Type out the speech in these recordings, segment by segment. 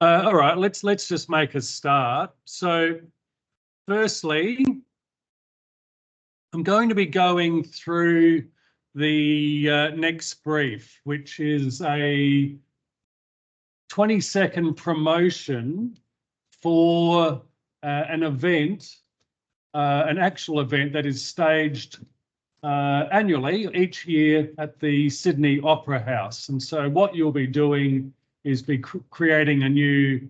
All right, let's just make a start. So firstly, I'm going to be going through the next brief, which is a 20-second promotion for an event, an actual event that is staged annually each year at the Sydney Opera House. And so what you'll be doing is be creating a new,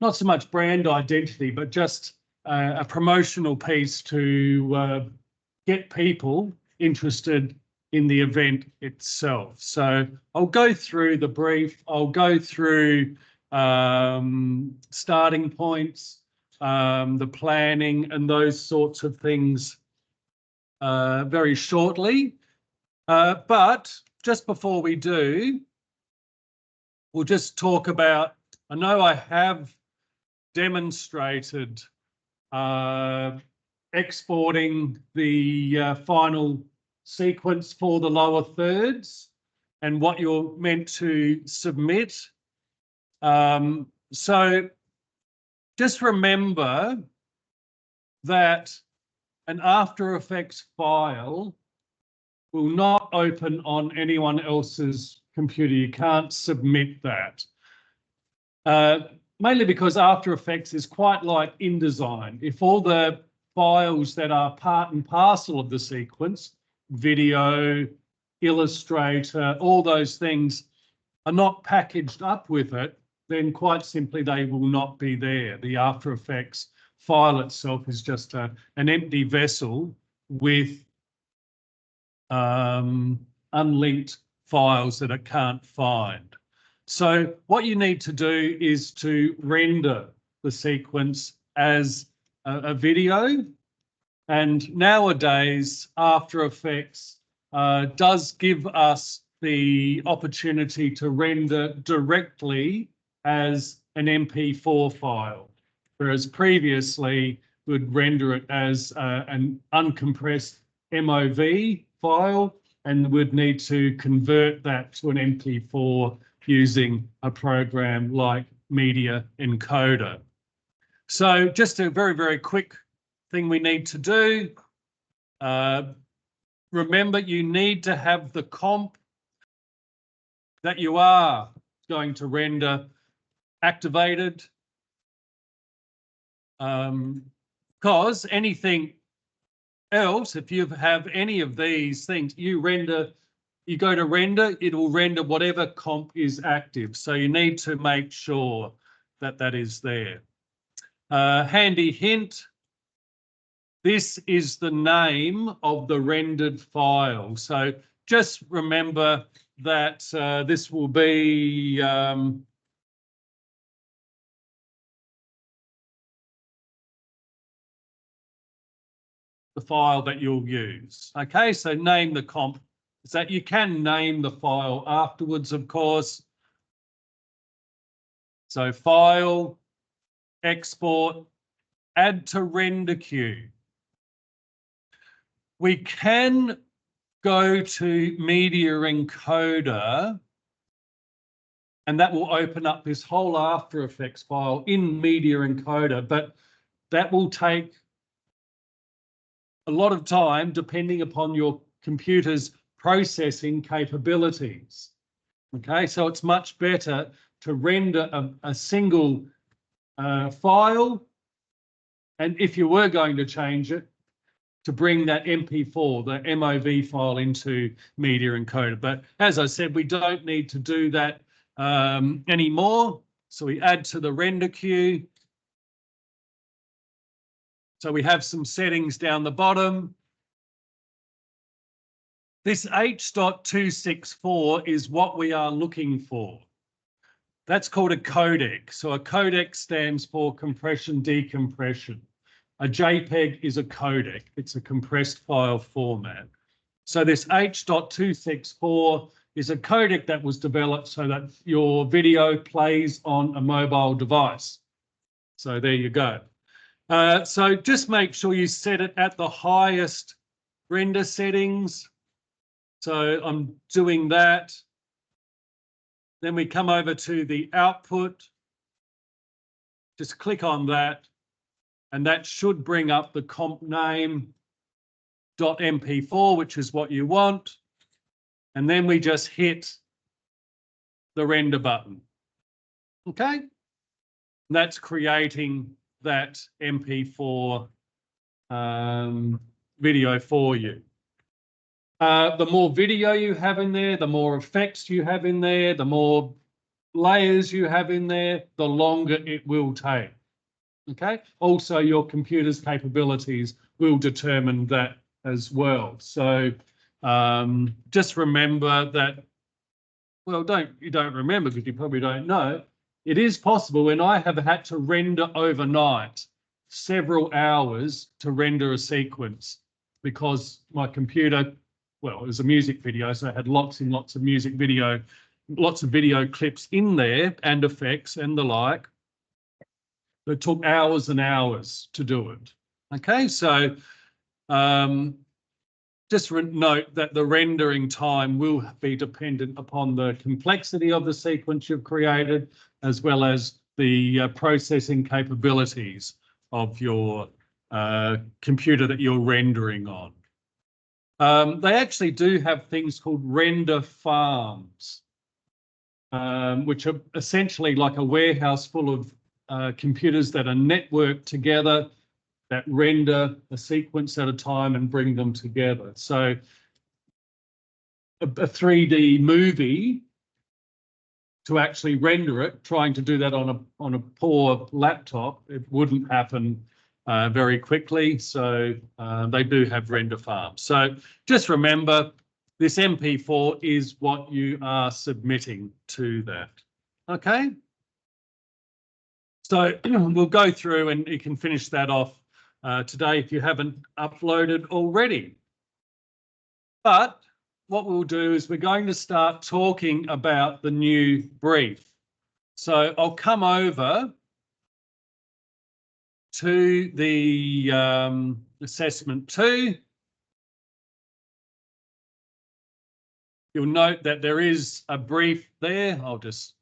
not so much brand identity, but just a promotional piece to get people interested in the event itself. So I'll go through the brief, I'll go through starting points, the planning and those sorts of things very shortly. But just before we do, we'll just talk about, I know I have demonstrated exporting the final sequence for the lower thirds and what you're meant to submit. So just remember that an After Effects file will not open on anyone else's computer. You can't submit that. Mainly because After Effects is quite like InDesign. If all the files that are part and parcel of the sequence, video, Illustrator, all those things are not packaged up with it, then quite simply they will not be there. The After Effects file itself is just an empty vessel with unlinked files that it can't find. So what you need to do is to render the sequence as a video. And nowadays, After Effects does give us the opportunity to render directly as an MP4 file, whereas previously would render it as an uncompressed MOV file and would need to convert that to an MP4 using a program like Media Encoder. So just a very, very quick thing we need to do. Remember, you need to have the comp that you are going to render activated, because anything else, if you have any of these things, you go to render, it will render whatever comp is active. So you need to make sure that that is there. Handy hint, this is the name of the rendered file. So just remember that this will be the file that you'll use. Okay, so name the comp. So that you can name the file afterwards, of course. So file, export, add to render queue. We can go to Media Encoder, and that will open up this whole After Effects file in Media Encoder, but that will take a lot of time depending upon your computer's processing capabilities. Okay, so it's much better to render a single file, and if you were going to change it, to bring that MP4, the MOV file, into Media Encoder. But as I said, we don't need to do that anymore. So we add to the render queue. So we have some settings down the bottom. This H.264 is what we are looking for. That's called a codec. So a codec stands for compression decompression. A JPEG is a codec. It's a compressed file format. So this H.264 is a codec that was developed so that your video plays on a mobile device. So there you go. So just make sure you set it at the highest render settings. So I'm doing that. Then we come over to the output. Just click on that, and that should bring up the comp name .mp4, which is what you want. And then we just hit the render button. Okay? And that's creating that MP4 video for you. The more video you have in there, the more effects you have in there, the more layers you have in there, the longer it will take. Okay. Also, your computer's capabilities will determine that as well. So just remember that. Well, you don't remember because you probably don't know. It is possible, and I have had to render overnight, several hours to render a sequence because my computer, well, it was a music video, so I had lots and lots of music video, lots of video clips in there and effects and the like. It took hours and hours to do it. Okay, so just note that the rendering time will be dependent upon the complexity of the sequence you've created, as well as the processing capabilities of your computer that you're rendering on. They actually do have things called render farms, which are essentially like a warehouse full of computers that are networked together that render a sequence at a time and bring them together. So a 3D movie, to actually render it, trying to do that on a poor laptop, it wouldn't happen very quickly. So they do have render farms. So just remember, this MP4 is what you are submitting to that. Okay. So we'll go through and you can finish that off today if you haven't uploaded already. But what we'll do is we're going to start talking about the new brief. So I'll come over to the assessment 2. You'll note that there is a brief there. I'll just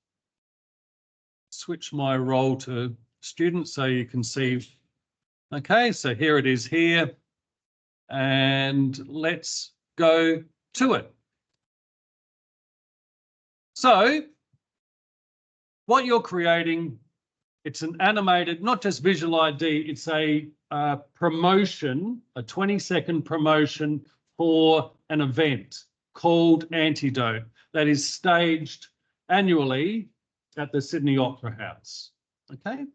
switch my role to student so you can see. Okay, so here it is here. And let's go to it. So what you're creating, it's an animated, not just visual ID, it's a promotion, a 20-second promotion for an event called Antidote that is staged annually at the Sydney Opera House. Okay.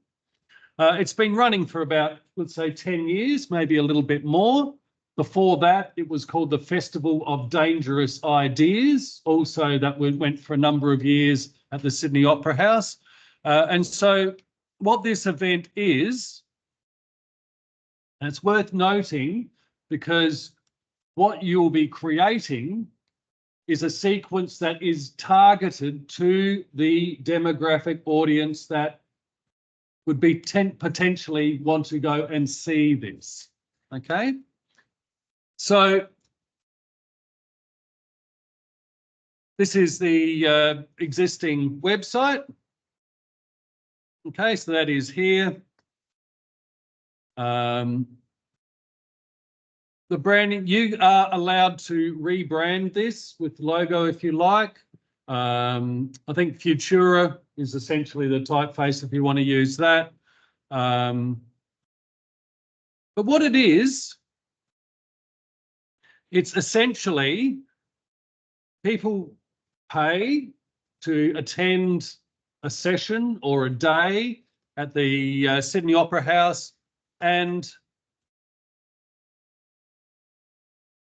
It's been running for about, let's say, 10 years, maybe a little bit more. Before that, it was called the Festival of Dangerous Ideas. Also, that went for a number of years at the Sydney Opera House. And so what this event is, and it's worth noting because what you'll be creating is a sequence that is targeted to the demographic audience that would be potentially want to go and see this. Okay. So this is the existing website. Okay, so that is here. The branding, you are allowed to rebrand this with logo if you like. I think Futura is essentially the typeface if you want to use that. But what it is, it's essentially people pay to attend a session or a day at the Sydney Opera House, and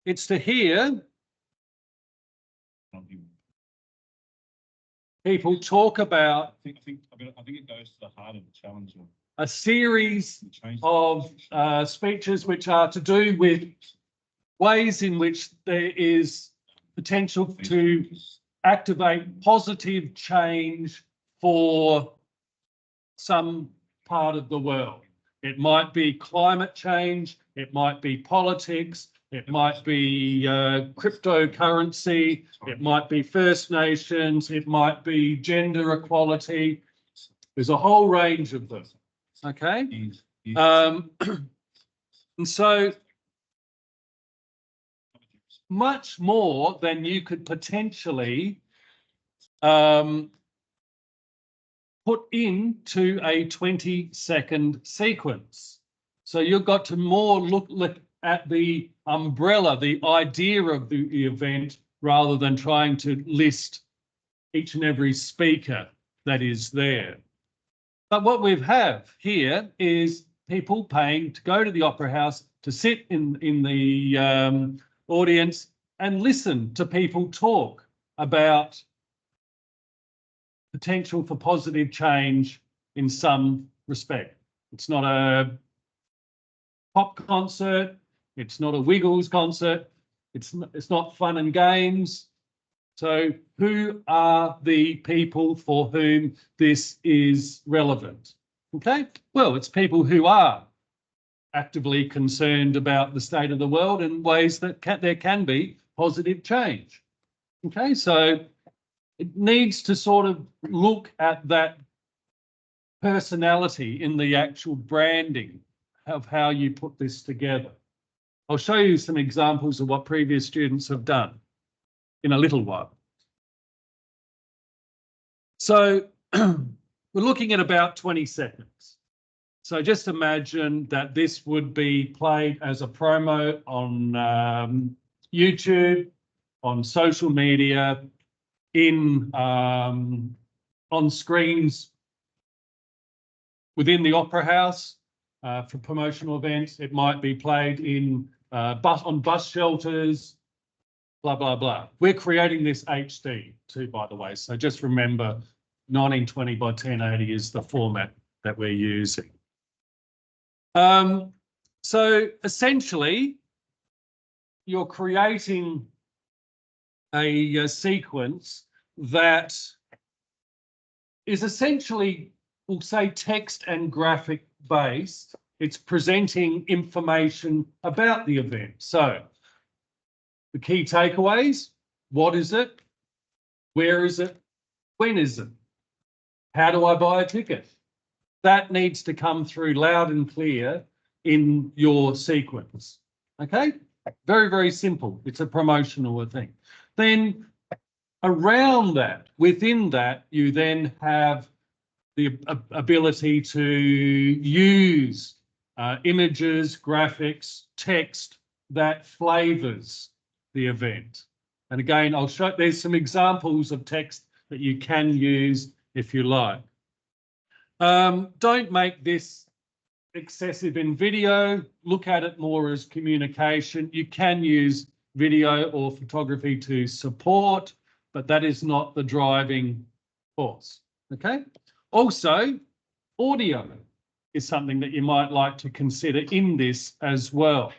it's to hear people talk about. I think it goes to the heart of the challenge. A series of speeches which are to do with ways in which there is potential to activate positive change for some part of the world. It might be climate change, it might be politics, it might be cryptocurrency, it might be First Nations, it might be gender equality. There's a whole range of them. Okay. Is- And so much more than you could potentially put into a 20-second sequence. So you've got to more look at the umbrella, the idea of the event, rather than trying to list each and every speaker that is there. But what we have here is people paying to go to the Opera House, to sit in the audience and listen to people talk about potential for positive change in some respect. It's not a pop concert. It's not a Wiggles concert. It's not fun and games. So who are the people for whom this is relevant? Okay, well, it's people who are actively concerned about the state of the world in ways that there can be positive change. Okay, so it needs to sort of look at that personality in the actual branding of how you put this together. I'll show you some examples of what previous students have done in a little while. So we're looking at about 20 seconds. So just imagine that this would be played as a promo on YouTube, on social media, on screens within the Opera House for promotional events. It might be played on bus shelters, blah, blah, blah. We're creating this HD too, by the way. So just remember 1920 by 1080 is the format that we're using. So essentially, you're creating a sequence that is essentially, we'll say, text and graphic based. It's presenting information about the event. So the key takeaways: what is it? Where is it? When is it? How do I buy a ticket? That needs to come through loud and clear in your sequence. Okay? Very, very simple. It's a promotional thing. Then around that, within that, you then have the ability to use images, graphics, text that flavors the event. And again, I'll show, there's some examples of text that you can use if you like. Don't make this excessive in video. Look at it more as communication. You can use video or photography to support, but that is not the driving force. Okay. Also, audio is something that you might like to consider in this as well.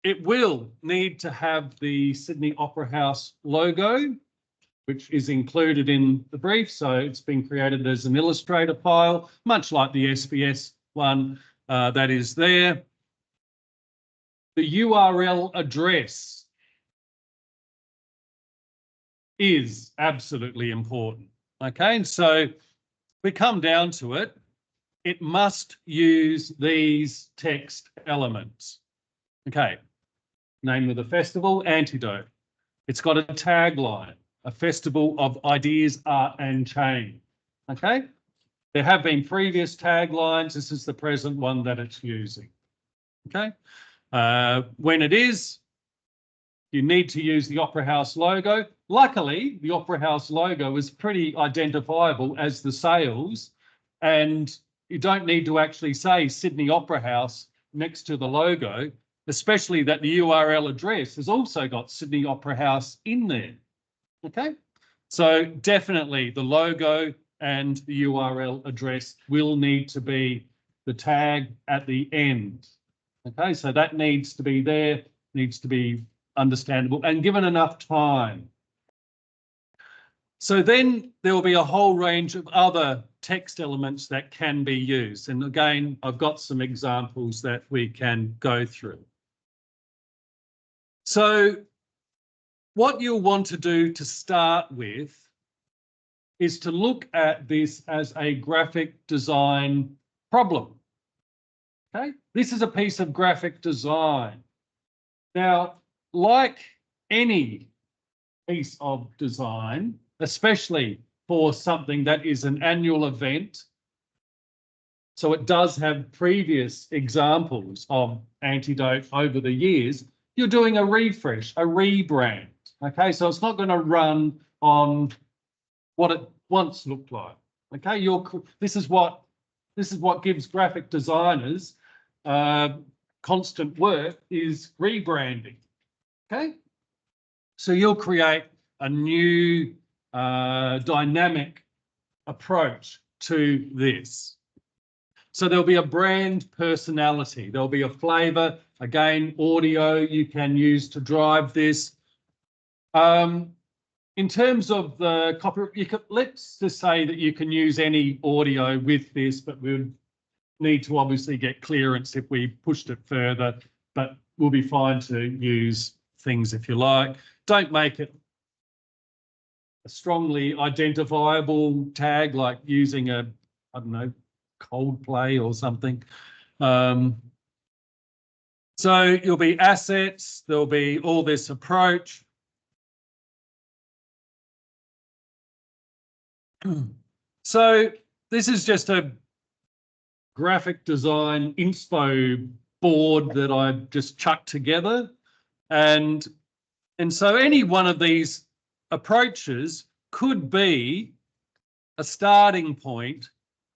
It will need to have the Sydney Opera House logo, which is included in the brief. So it's been created as an Illustrator file, much like the SBS one that is there. The URL address is absolutely important. Okay, and so we come down to it. It must use these text elements. Okay, name of the festival, Antidote. It's got a tagline, a festival of ideas, art and change. Okay, there have been previous taglines. This is the present one that it's using. Okay, when it is, you need to use the Opera House logo. Luckily, the Opera House logo is pretty identifiable as the sales, and you don't need to actually say Sydney Opera House next to the logo, especially that the URL address has also got Sydney Opera House in there. Okay, so definitely the logo and the URL address will need to be the tag at the end. Okay, so that needs to be there, needs to be understandable and given enough time. So then there will be a whole range of other text elements that can be used. And again, I've got some examples that we can go through. So what you'll want to do to start with is to look at this as a graphic design problem. Okay, this is a piece of graphic design. Now, like any piece of design, especially for something that is an annual event, so it does have previous examples of Antidote over the years, you're doing a refresh, a rebrand. Okay, so it's not going to run on what it once looked like. Okay, this is what gives graphic designers constant work, is rebranding. Okay, so you'll create a new dynamic approach to this. So there'll be a brand personality, there'll be a flavour. Again, audio you can use to drive this. In terms of the copy, let's just say that you can use any audio with this, but we need to obviously get clearance if we pushed it further, but we'll be fine to use things if you like. Don't make it a strongly identifiable tag like using I don't know, Coldplay or something. So you'll be assets, there'll be all this approach. So this is just a graphic design inspo board that I've just chucked together. And so any one of these approaches could be a starting point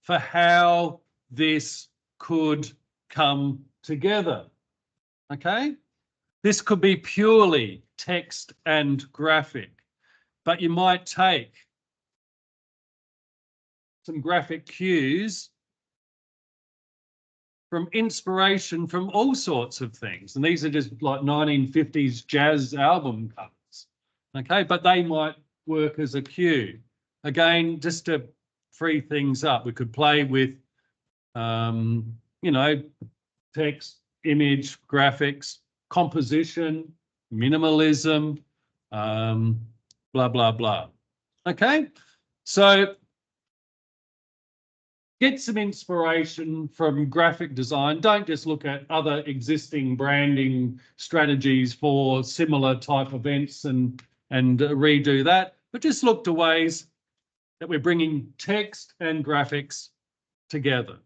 for how this could come together. Okay, this could be purely text and graphic, but you might take some graphic cues from inspiration from all sorts of things. And these are just like 1950s jazz album covers. Okay, but they might work as a cue. Again, just to free things up, we could play with, you know, text, image, graphics, composition, minimalism, blah, blah, blah. Okay, so get some inspiration from graphic design. Don't just look at other existing branding strategies for similar type events and redo that, but just look to ways that we're bringing text and graphics together.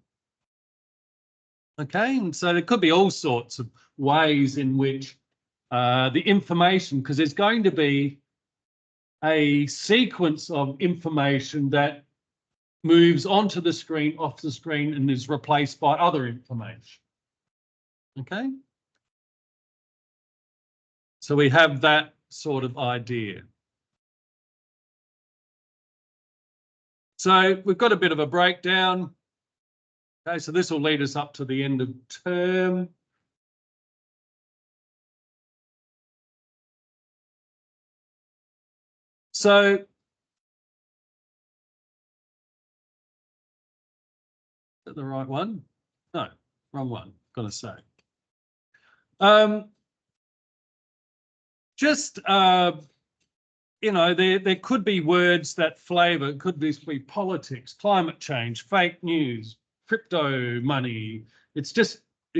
Okay, and so there could be all sorts of ways in which the information, because there's going to be a sequence of information that moves onto the screen, off the screen, and is replaced by other information. Okay, so we have that sort of idea. So we've got a bit of a breakdown. Okay, so this will lead us up to the end of term. So is that the right one? No, wrong one, got to say. You know, there could be words that flavour. It could be politics, climate change, fake news, crypto money. It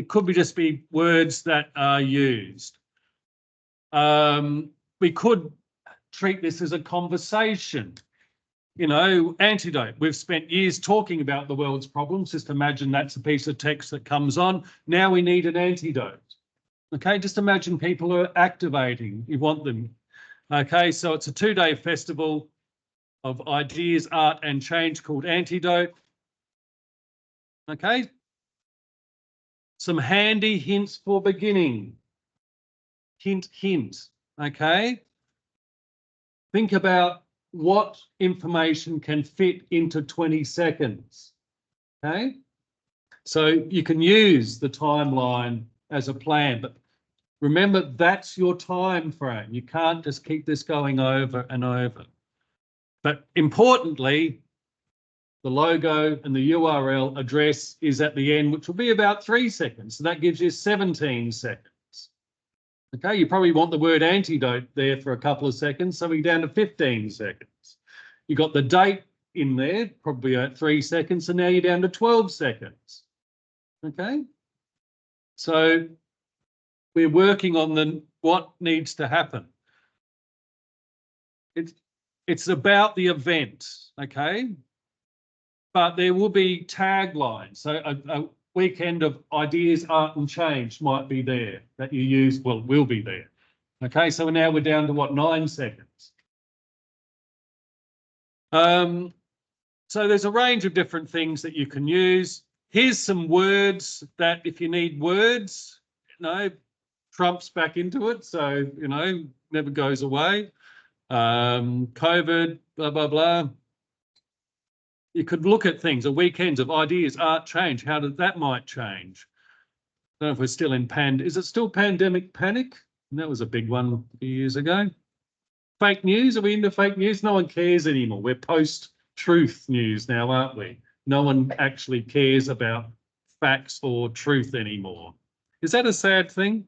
could just be words that are used. We could treat this as a conversation. You know, Antidote. We've spent years talking about the world's problems. Just imagine that's a piece of text that comes on. Now we need an antidote. Okay, just imagine people are activating. You want them. Okay, so it's a 2-day festival of ideas, art, and change called Antidote. Okay, some handy hints for beginning. Hint, hint. Okay, think about what information can fit into 20 seconds. Okay, so you can use the timeline as a plan, but remember that's your time frame. You can't just keep this going over and over. But importantly, the logo and the URL address is at the end, which will be about 3 seconds. So that gives you 17 seconds. Okay, you probably want the word antidote there for a couple of seconds, so we're down to 15 seconds. You've got the date in there, probably at 3 seconds, and now you're down to 12 seconds. Okay. So we're working on what needs to happen. It's about the event, okay? But there will be taglines. So a weekend of ideas, art and change might be there that you use, well, will be there. Okay, so now we're down to what, 9 seconds. So there's a range of different things that you can use. Here's some words that if you need words, Trump's back into it. So, never goes away. COVID, blah, blah, blah. You could look at things, a weekends of ideas, art, change. How that might change. I don't know if we're still in is it still pandemic panic? That was a big one a few years ago. Fake news, are we into fake news? No one cares anymore. We're post-truth news now, aren't we? No one actually cares about facts or truth anymore. Is that a sad thing?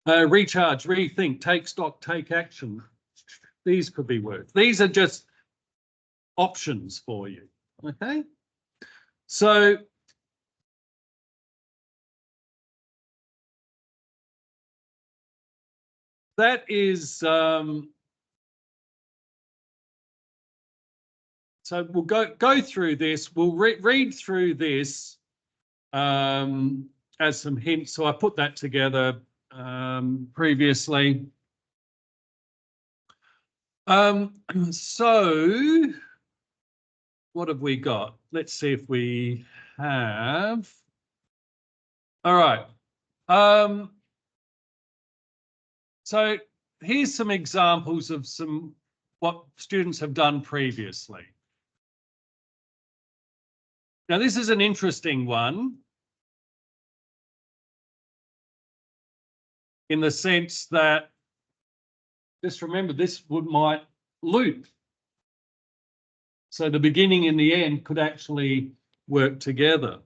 Recharge, rethink, take stock, take action. These could be words. These are just options for you, okay? So that is, so we'll go through this. We'll read through this as some hints. So I put that together previously. So what have we got? Let's see if we have. All right. So here's some examples of what students have done previously. Now, this is an interesting one in the sense that, just remember, this might loop. So the beginning and the end could actually work together.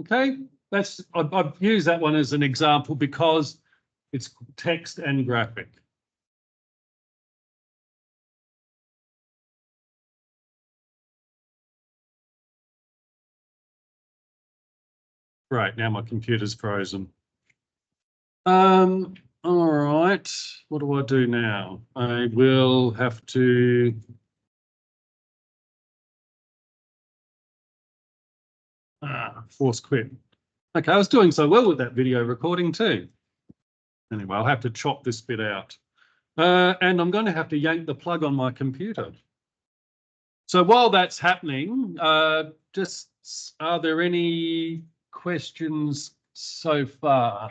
Okay, I've used that one as an example because it's text and graphic. Right, now my computer's frozen. All right, what do I do now? I will have to force quit. Okay, I was doing so well with that video recording too. Anyway, I'll have to chop this bit out. And I'm going to have to yank the plug on my computer. So while that's happening, just are there any questions so far?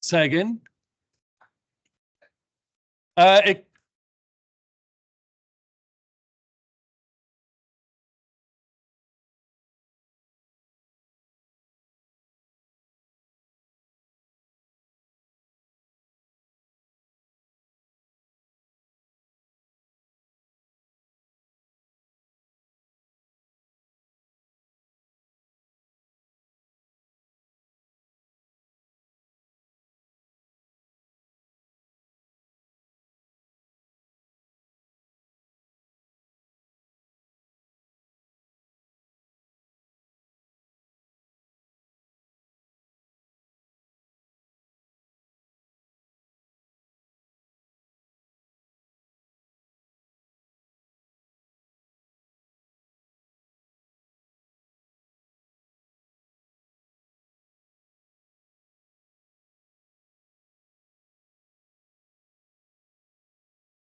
Say again.